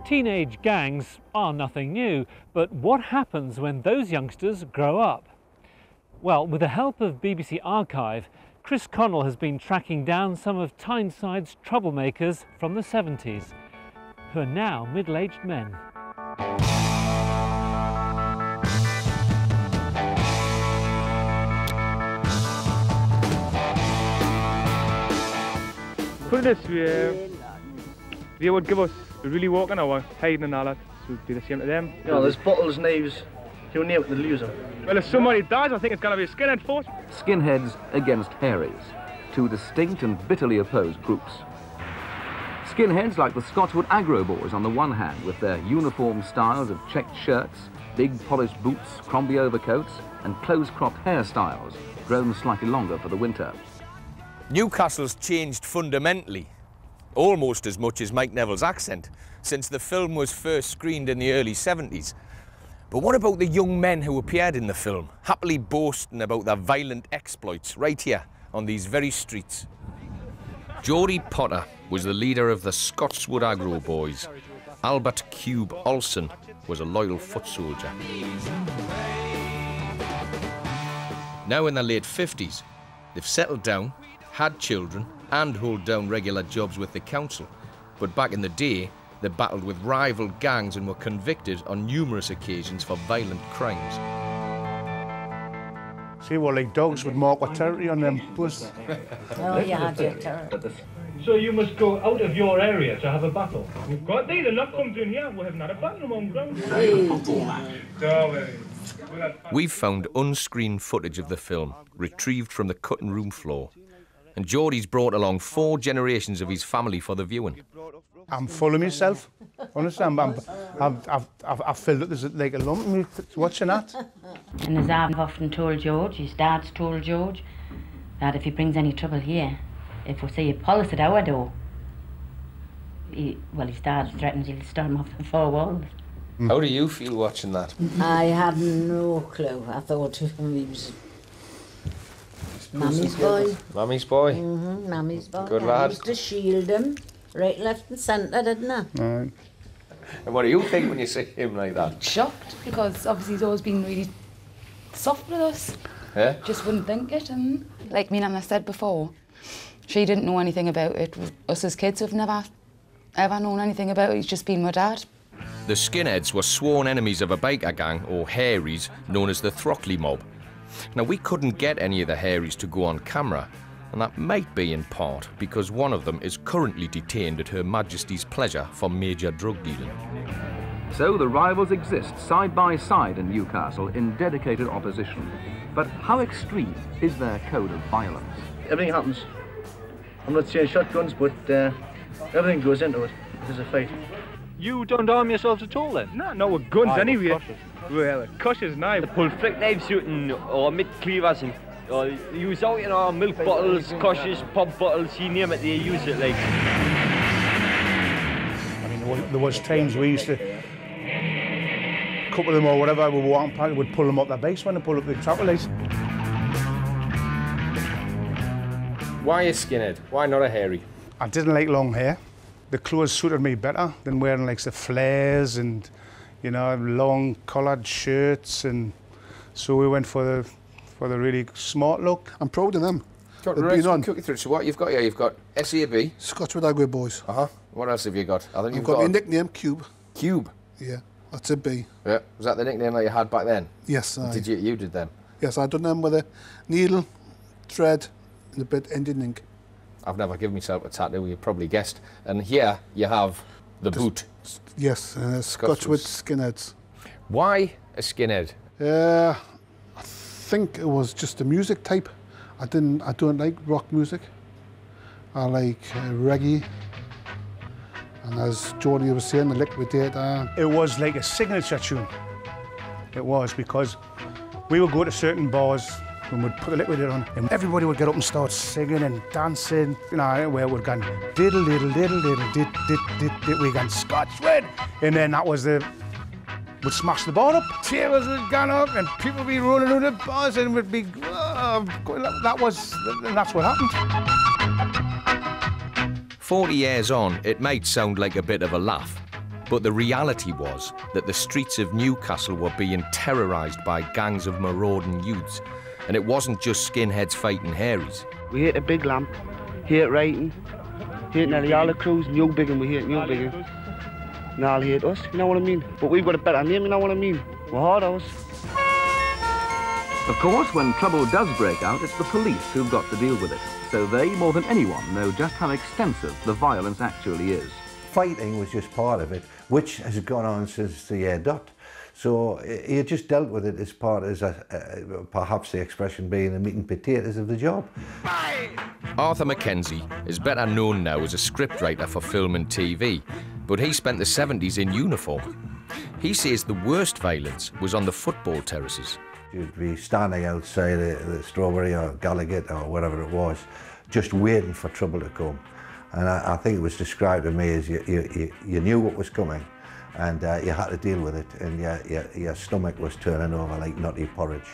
Teenage gangs are nothing new, but what happens when those youngsters grow up? Well, with the help of BBC Archive, Chris Connell has been tracking down some of Tyneside's troublemakers from the 70s, who are now middle-aged men. Put it this way, they would give us a really walking hour, hiding and all that, so it'd be the same to them. You know, there's bottles, knives, you name it, they'll use them. Well, if somebody dies, I think it's going to be a skinhead force. Skinheads against Hairies, two distinct and bitterly opposed groups. Skinheads like the Scotswood Aggro Boys on the one hand, with their uniform styles of checked shirts, big polished boots, Crombie overcoats, and close-cropped hairstyles, grown slightly longer for the winter. Newcastle's changed fundamentally, almost as much as Mike Neville's accent, since the film was first screened in the early 70s. But what about the young men who appeared in the film, happily boasting about their violent exploits right here on these very streets? Geordie Potter was the leader of the Scotswood Aggro Boys. Albert Cube Olsen was a loyal foot soldier. Now in their late 50s, they've settled down, had children and hold down regular jobs with the council. But back in the day, they battled with rival gangs and were convicted on numerous occasions for violent crimes. See, well, like dogs would mark what territory on them bus. Oh, you had your territory. So you must go out of your area to have a battle? We've got these, they'll not come in here, we haven't had a battle on ground. We've found unscreened footage of the film, retrieved from the cutting room floor. And Geordie's brought along 4 generations of his family for the viewing. I'm full of myself, understand? I've filled it, there's like a lump in me watching that. And as I've often told George, his dad's told George, that if he brings any trouble here, if we see a police at our door, his dad threatens he'll storm off the 4 walls. How do you feel watching that? I had no clue. I thought he was Mammy's boy. Mammy's boy? Mm-hmm, Mammy's boy. Good lad. I used to shield him, right, left and centre, didn't I? Right. And what do you think when you see him like that? Shocked, because obviously he's always been really soft with us. Yeah? Just wouldn't think it. And like me and Anna said before, she didn't know anything about it. Us as kids have never, ever known anything about it. He's just been my dad. The Skinheads were sworn enemies of a biker gang, or Hairies, known as the Throckley Mob. Now, we couldn't get any of the Hairies to go on camera, and that might be in part because one of them is currently detained at Her Majesty's pleasure for major drug dealing. So the rivals exist side by side in Newcastle in dedicated opposition. But how extreme is their code of violence? Everything happens. I'm not saying shotguns, but everything goes into it. There's a fight. You don't arm yourselves at all then? No, with guns anyway. Well, cushers, knives. They pull flick knives out or meat cleavers and use out, you know, milk bottles, cushers, pop bottles, you name it, they use it like. I mean, there was times we used to couple them or whatever, we were walking past, we'd pull them up their base when they pull up the traffic lights. Why a skinhead? Why not a hairy? I didn't like long hair. The clothes suited me better than wearing like the flares and, you know, long collared shirts, and so we went for the really smart look. I'm proud of them. So what you've got here, you've got SAB. Scotswood Aggro Boys. What else have you got? I think I've got my nickname, Cube. Cube? Yeah, that's a B. Yeah. Was that the nickname that you had back then? Yes. Did you did them? Yes, I done them with a needle, thread, and a bit ending ink. I've never given myself a tattoo, you probably guessed. And here you have the boot. Yes, Scotswood Skinheads. Why a skinhead? I think it was just the music type. I don't like rock music. I like reggae. And as Geordie was saying, the Liquidator. It was like a signature tune. It was, because we would go to certain bars and we'd put the Liquidator on, and everybody would get up and start singing and dancing. You know, where we'd go diddle diddle diddle diddle dit dit dit dit. We gone Scotswood, and then that was the. Would smash the bar up. Tables would go up, and people would be rolling out the bars, and would be. That's what happened. 40 years on, it might sound like a bit of a laugh, But the reality was that the streets of Newcastle were being terrorised by gangs of marauding youths. And it wasn't just skinheads fighting Harries. We hit a big lamp, hit Wrighton, hit nearly all the crews, New Biggin, we hit New Biggin. And all hit us, you know what I mean? But we've got a better name, you know what I mean? We're hardos. Of course, when trouble does break out, it's the police who've got to deal with it. So they, more than anyone, know just how extensive the violence actually is. Fighting was just part of it, which has gone on since the year dot. So you just dealt with it as part as perhaps the expression being the meat and potatoes of the job. Arthur Mackenzie is better known now as a scriptwriter for film and TV, but he spent the 70s in uniform. He says the worst violence was on the football terraces. You'd be standing outside the Strawberry or Gallagher or whatever it was, just waiting for trouble to come. And I think it was described to me as you knew what was coming, and you had to deal with it, and your stomach was turning over like nutty porridge.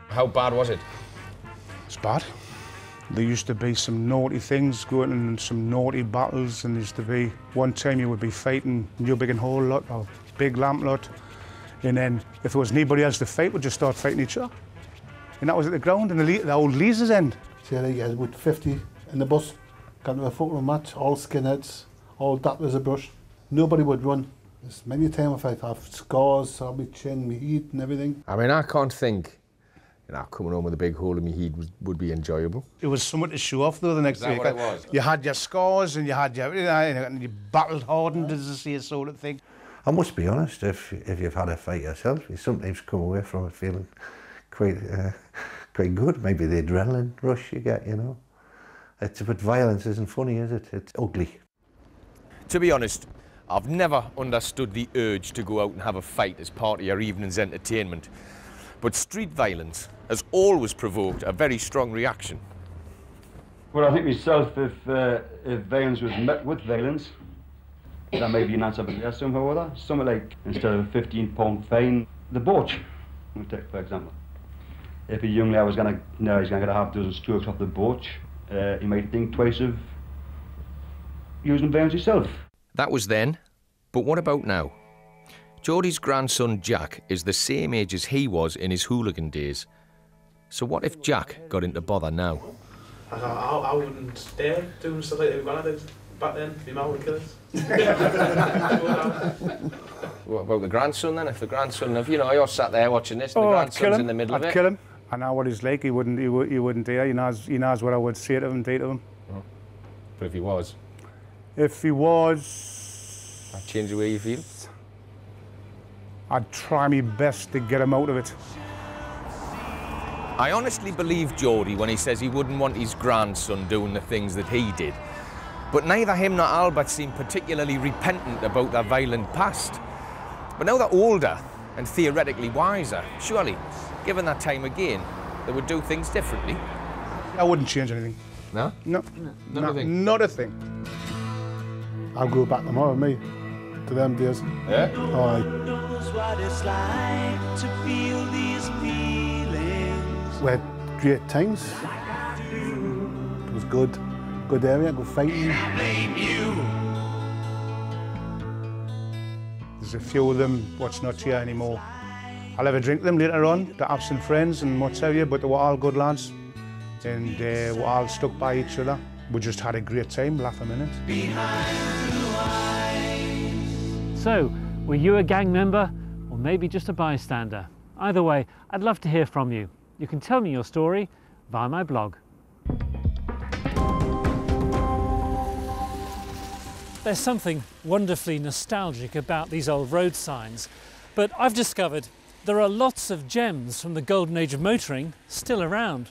How bad was it? It's bad. There used to be some naughty things going on, and some naughty battles, and there used to be one time you would be fighting New Biggin Hole lot or Big Lamp lot, and then if there was anybody else to fight, we'd just start fighting each other. And that was at the ground, in the old Leazer's end. See, you guys with 50 in the bus, got to a football match, all skinheads, all that was a brush. Nobody would run. There's many times if I'd have scars on my chin, my head and everything. I mean, I can't think, coming home with a big hole in my head would be enjoyable. It was something to show off though the next day. Is that what it was? You had your scars and you had your, and you battled hardened, as I say, sort of thing. I must be honest, if you've had a fight yourself, you sometimes come away from it feeling quite good. Maybe the adrenaline rush you get, you know. But violence isn't funny, is it? It's ugly. To be honest, I've never understood the urge to go out and have a fight as part of your evening's entertainment. But street violence has always provoked a very strong reaction. Well, I think myself, if violence was met with violence, that may be an answer, but there's somehow or other. Something like, instead of a £15 fine, the boach, we'll take for example. If a young lad was going to, he's going to get a half dozen strokes off the boach, he might think twice of using violence himself. That was then, but what about now? Geordie's grandson Jack is the same age as he was in his hooligan days. So what if Jack got into bother now? I wouldn't dare do stuff like that did back then. My mum would kill us. What about the grandson then? If the grandson, you're sat there watching this, and the grandson's in the middle of it. I'd kill him. I know what he's like. He wouldn't dare. He knows what I would say to him, do to him. Oh. But if he was? If he was... That'd change the way you feel? I'd try my best to get him out of it. I honestly believe Geordie when he says he wouldn't want his grandson doing the things that he did. But neither him nor Albert seem particularly repentant about their violent past. But now they're older and theoretically wiser, surely, given that time again, they would do things differently. I wouldn't change anything. No? No. Not a thing? Not a thing. I'll go back tomorrow, me, to them days. Yeah? Aye. What it's like to feel these feelings. We had great times. It was good area, good fighting. There's a few of them what's not here anymore. I'll have a drink with them later on, the absent friends and what have you, but they were all good lads. And they were all stuck by each other. We just had a great time, laughing in it. So, were you a gang member or maybe just a bystander? Either way, I'd love to hear from you. You can tell me your story via my blog. There's something wonderfully nostalgic about these old road signs, but I've discovered there are lots of gems from the golden age of motoring still around.